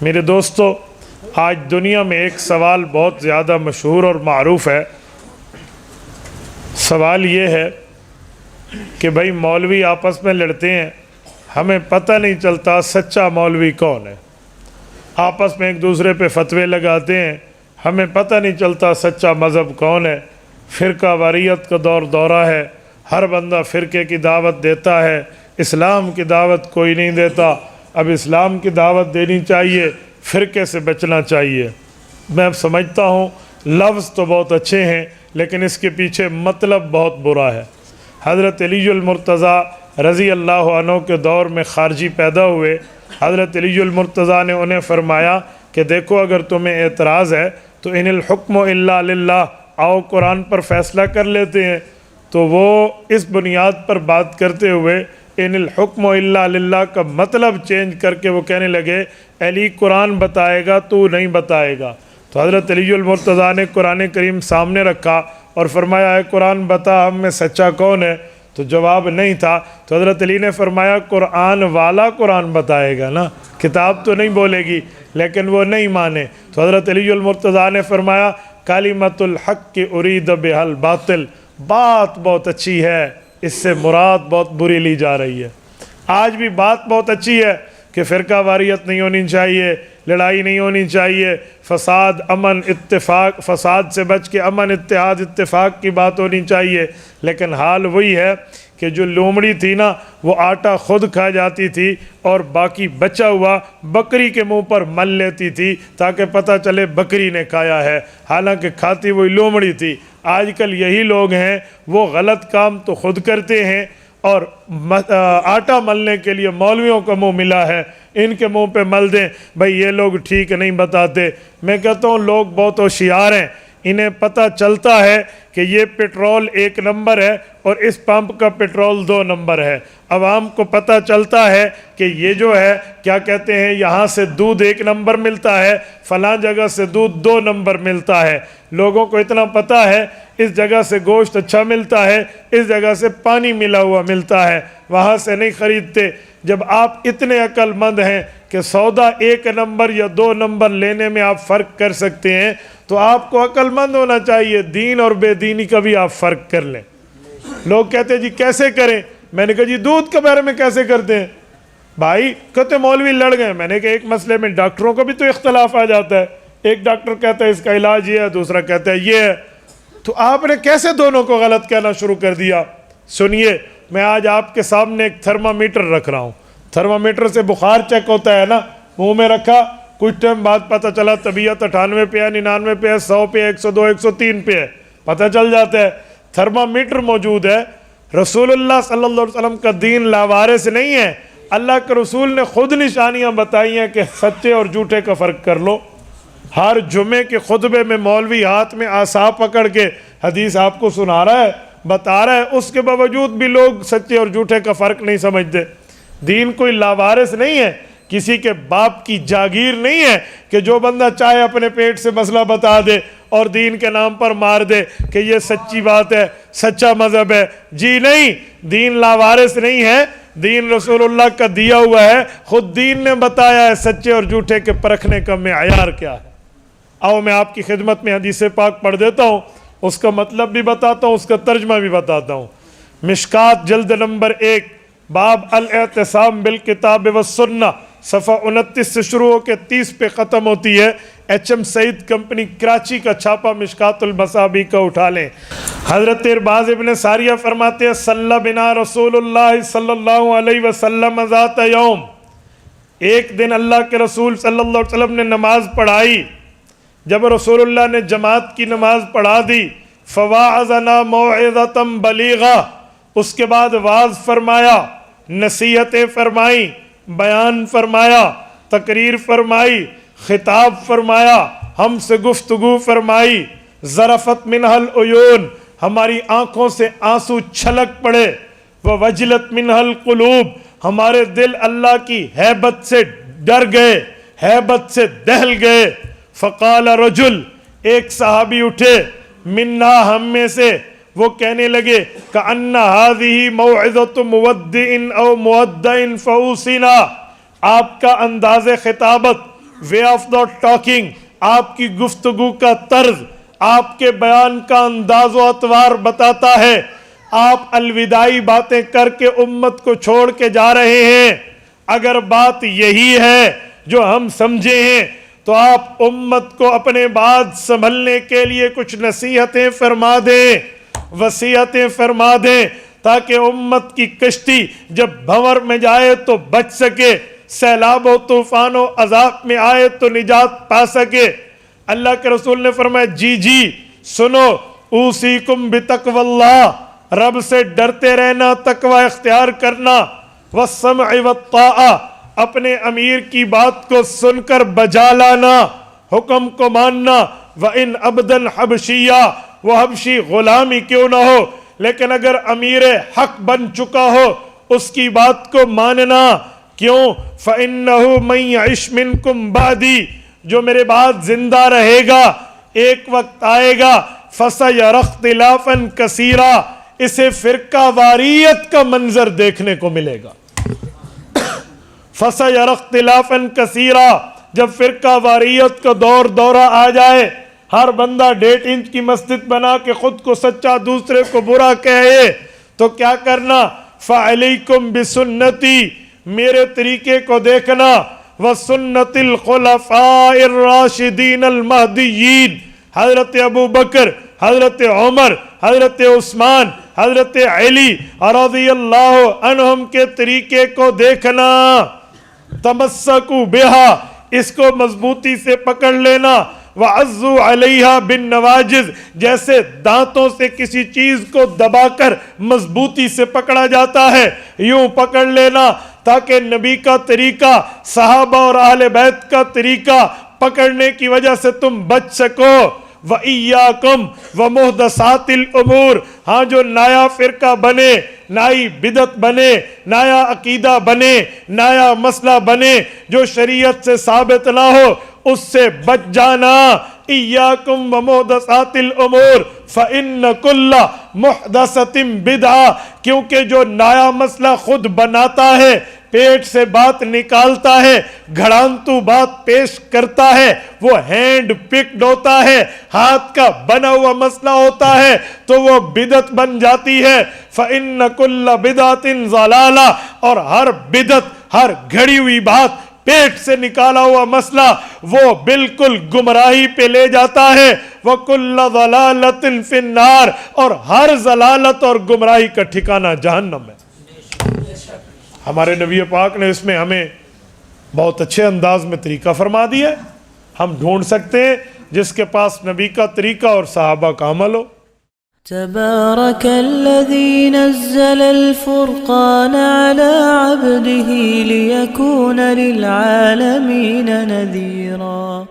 میرے دوستو، آج دنیا میں ایک سوال بہت زیادہ مشہور اور معروف ہے۔ سوال یہ ہے کہ بھائی مولوی آپس میں لڑتے ہیں، ہمیں پتہ نہیں چلتا سچا مولوی کون ہے۔ آپس میں ایک دوسرے پہ فتوے لگاتے ہیں، ہمیں پتہ نہیں چلتا سچا مذہب کون ہے۔ فرقہ واریت کا دورہ ہے، ہر بندہ فرقے کی دعوت دیتا ہے، اسلام کی دعوت کوئی نہیں دیتا۔ اب اسلام کی دعوت دینی چاہیے، فرقے سے بچنا چاہیے۔ میں اب سمجھتا ہوں لفظ تو بہت اچھے ہیں لیکن اس کے پیچھے مطلب بہت برا ہے۔ حضرت علی المرتضیٰ رضی اللہ عنہ کے دور میں خارجی پیدا ہوئے۔ حضرت علی المرتضیٰ نے انہیں فرمایا کہ دیکھو، اگر تمہیں اعتراض ہے تو ان الحکم الا للہ، آؤ قرآن پر فیصلہ کر لیتے ہیں۔ تو وہ اس بنیاد پر بات کرتے ہوئے ان الحکم الا للہ کا مطلب چینج کر کے وہ کہنے لگے علی قرآن بتائے گا، تو نہیں بتائے گا۔ تو حضرت علی المرتضیٰ نے قرآن کریم سامنے رکھا اور فرمایا اے قرآن بتا ہم میں سچا کون ہے؟ تو جواب نہیں تھا۔ تو حضرت علی نے فرمایا قرآن والا قرآن بتائے گا نا، کتاب تو نہیں بولے گی، لیکن وہ نہیں مانے۔ تو حضرت علی المرتضیٰ نے فرمایا کلمۃ الحق کی ارید بہا الباطل، بات بہت اچھی ہے، اس سے مراد بہت بری لی جا رہی ہے۔ آج بھی بات بہت اچھی ہے کہ فرقہ واریت نہیں ہونی چاہیے، لڑائی نہیں ہونی چاہیے، فساد امن اتفاق، فساد سے بچ کے امن اتحاد اتفاق کی بات ہونی چاہیے۔ لیکن حال وہی ہے کہ جو لومڑی تھی نا، وہ آٹا خود کھا جاتی تھی اور باقی بچا ہوا بکری کے منہ پر مل لیتی تھی تاکہ پتہ چلے بکری نے کھایا ہے، حالانکہ کھاتی وہی لومڑی تھی۔ آج کل یہی لوگ ہیں، وہ غلط کام تو خود کرتے ہیں اور آٹا ملنے کے لیے مولویوں کا منہ ملا ہے، ان کے منہ پہ مل دیں بھئی یہ لوگ ٹھیک نہیں بتاتے۔ میں کہتا ہوں لوگ بہت ہوشیار ہیں، انہیں پتہ چلتا ہے کہ یہ پیٹرول 1 نمبر ہے اور اس پمپ کا پیٹرول 2 نمبر ہے۔ عوام کو پتہ چلتا ہے کہ یہ جو ہے کیا کہتے ہیں، یہاں سے دودھ 1 نمبر ملتا ہے، فلاں جگہ سے دودھ 2 نمبر ملتا ہے۔ لوگوں کو اتنا پتہ ہے اس جگہ سے گوشت اچھا ملتا ہے، اس جگہ سے پانی ملا ہوا ملتا ہے، وہاں سے نہیں خریدتے۔ جب آپ اتنے عقل مند ہیں کہ سودا 1 نمبر یا 2 نمبر لینے میں آپ فرق کر سکتے ہیں، تو آپ کو عقل مند ہونا چاہیے، دین اور بے دینی کا بھی آپ فرق کر لیں۔ لوگ کہتے ہیں جی کیسے کریں؟ میں نے کہا جی دودھ کے بارے میں کیسے کرتے ہیں؟ بھائی کہتے مولوی لڑ گئے۔ میں نے کہا ایک مسئلے میں ڈاکٹروں کا بھی تو اختلاف آ جاتا ہے، ایک ڈاکٹر کہتا ہے اس کا علاج یہ ہے، دوسرا کہتا ہے یہ ہے، تو آپ نے کیسے دونوں کو غلط کہنا شروع کر دیا؟ سنیے، میں آج آپ کے سامنے ایک تھرمامیٹر رکھ رہا ہوں۔ تھرمامیٹر سے بخار چیک ہوتا ہے نا، منہ میں رکھا، کچھ ٹائم بعد پتہ چلا طبیعت 98 پہ ہے، 99 پہ ہے، 100 پہ ہے، 102 103 پہ ہے، پتہ چل جاتا ہے۔ تھرمامیٹر موجود ہے۔ رسول اللہ صلی اللہ علیہ وسلم کا دین لاوارث نہیں ہے، اللہ کے رسول نے خود نشانیاں بتائی ہیں کہ سچے اور جھوٹے کا فرق کر لو۔ ہر جمعے کے خطبے میں مولوی ہاتھ میں عصا پکڑ کے حدیث آپ کو سنا رہا ہے، بتا رہا ہے، اس کے باوجود بھی لوگ سچے اور جھوٹے کا فرق نہیں سمجھتے۔ دین کوئی لاوارث نہیں ہے، کسی کے باپ کی جاگیر نہیں ہے کہ جو بندہ چاہے اپنے پیٹ سے مسئلہ بتا دے اور دین کے نام پر مار دے کہ یہ سچی بات ہے، سچا مذہب ہے۔ جی نہیں، دین لاوارث نہیں ہے، دین رسول اللہ کا دیا ہوا ہے، خود دین نے بتایا ہے سچے اور جھوٹے کے پرکھنے کا معیار کیا ہے۔ آؤ میں آپ کی خدمت میں حدیث پاک پڑھ دیتا ہوں، اس کا مطلب بھی بتاتا ہوں، اس کا ترجمہ بھی بتاتا ہوں۔ مشکات جلد نمبر 1، باب الاعتصام بالکتاب والسنہ، صفحہ 29 سے شروع ہو کے 30 پہ ختم ہوتی ہے۔ HM سعید کمپنی کراچی کا چھاپا مشکات المصابیح کا اٹھا لیں۔ حضرت ارباز ابن ساریہ فرماتے ہیں صلی بنا رسول اللہ صلی اللہ علیہ وسلم ذات یوم، ایک دن اللہ کے رسول صلی اللہ علیہ وسلم نے نماز پڑھائی۔ جب رسول اللہ نے جماعت کی نماز پڑھا دی، فواعظنا موعظۃ بلیغہ، اس کے بعد واعظ فرمایا، نصیحتیں فرمائیں، بیان فرمایا، تقریر فرمائی، خطاب فرمایا، ہم سے گفتگو فرمائی۔ ذرفت منہ العیون، ہماری آنکھوں سے آنسو چھلک پڑے۔ ووجلت منہ القلوب، ہمارے دل اللہ کی ہیبت سے ڈر گئے، ہیبت سے دہل گئے۔ فقال رجل، ایک صحابی اٹھے، منا، ہم میں سے، وہ کہنے لگے کأن هذه موعظۃ مودع او مودع فاوصنا، آپ کا انداز خطابت وے آف دا ٹاکنگ، آپ کی گفتگو کا طرز، آپ کے بیان کا انداز و اطوار بتاتا ہے آپ الوداعی باتیں کر کے امت کو چھوڑ کے جا رہے ہیں۔ اگر بات یہی ہے جو ہم سمجھے ہیں تو آپ امت کو اپنے بعد سنبھلنے کے لیے کچھ نصیحتیں فرما دیں، وصیتیں فرما دیں، تاکہ امت کی کشتی جب بھنور میں جائے تو بچ سکے، سیلاب و طوفان و عذاب میں آئے تو نجات پا سکے۔ اللہ کے رسول نے فرمایا جی سنو، اوصیکم بتقوی اللہ، رب سے ڈرتے رہنا، تقوی اختیار کرنا، والسمع والطاعہ، اپنے امیر کی بات کو سن کر بجا لانا، حکم کو ماننا، وَإِنْ عَبْدًا حَبْشِيًّا، وہ حبشی غلامی کیوں نہ ہو، لیکن اگر امیر حق بن چکا ہو اس کی بات کو ماننا۔ کیوں؟ فَإِنَّهُ مَنْ يَعِشْ مِنْكُمْ بَعْدِي، جو میرے بعد زندہ رہے گا ایک وقت آئے گا فَسَيَرَى اخْتِلَافًا كَثِيرًا، اسے فرقہ واریت کا منظر دیکھنے کو ملے گا۔ فَسَيَرَى اخْتِلَافًا كَثِيرًا، جب فرقہ واریت کا دورہ آ جائے، ہر بندہ 1.5 انچ کی مسجد بنا کے خود کو سچا دوسرے کو برا کہے، تو کیا کرنا؟ فَعَلَيْكُمْ بِسُنَّتِي، میرے طریقے کو دیکھنا، وَسُنَّتِ الْخُلَفَاءِ الرَّاشِدِينَ الْمَهْدِيِّينَ، حضرت ابو بکر، حضرت عمر، حضرت عثمان، حضرت علی رضی اللہ عنہم کے طریقے کو دیکھنا۔ تمسکوا بہا، اس کو مضبوطی سے پکڑ لینا، وعضوا علیہا بالنواجذ، جیسے دانتوں سے کسی چیز کو دبا کر مضبوطی سے پکڑا جاتا ہے، یوں پکڑ لینا تاکہ نبی کا طریقہ، صحابہ اور اہل بیت کا طریقہ پکڑنے کی وجہ سے تم بچ سکو۔ وَإِيَّاكُمْ وَمُحْدَثَاتِ الْأُمُورِ، ہاں جو نیا فرقہ بنے، نئی بدعت بنے، نیا عقیدہ بنے، نیا مسئلہ بنے جو شریعت سے ثابت نہ ہو، اس سے بچ جانا۔ إِيَّاكُمْ وَمُحْدَثَاتِ الْأُمُورِ فَإِنَّ كُلَّ مُحْدَثَةٍ بِدْعَةٍ، کیونکہ جو نیا مسئلہ خود بناتا ہے، پیٹ سے بات نکالتا ہے، گھڑانتو بات پیش کرتا ہے، وہ ہینڈ پکڈ ہوتا ہے، ہاتھ کا بنا ہوا مسئلہ ہوتا ہے، تو وہ بدعت بن جاتی ہے۔ فَإِنَّ كُلَّ بِدْعَةٍ ضَلَالَةٍ، اور ہر بدعت، ہر گھڑی ہوئی بات، پیٹ سے نکالا ہوا مسئلہ، وہ بالکل گمراہی پہ لے جاتا ہے۔ وَكُلَّ ضَلَالَةٍ فِي النَّارِ، اور ہر ضلالت اور گمراہی کا ٹھکانہ جہنم ہے۔ ہمارے نبی پاک نے اس میں ہمیں بہت اچھے انداز میں طریقہ فرما دیا ہے، ہم ڈھونڈ سکتے ہیں جس کے پاس نبی کا طریقہ اور صحابہ کا عمل ہو۔ تبارك الذي نزل الفرقان على عبده ليكون للعالمين نذيرا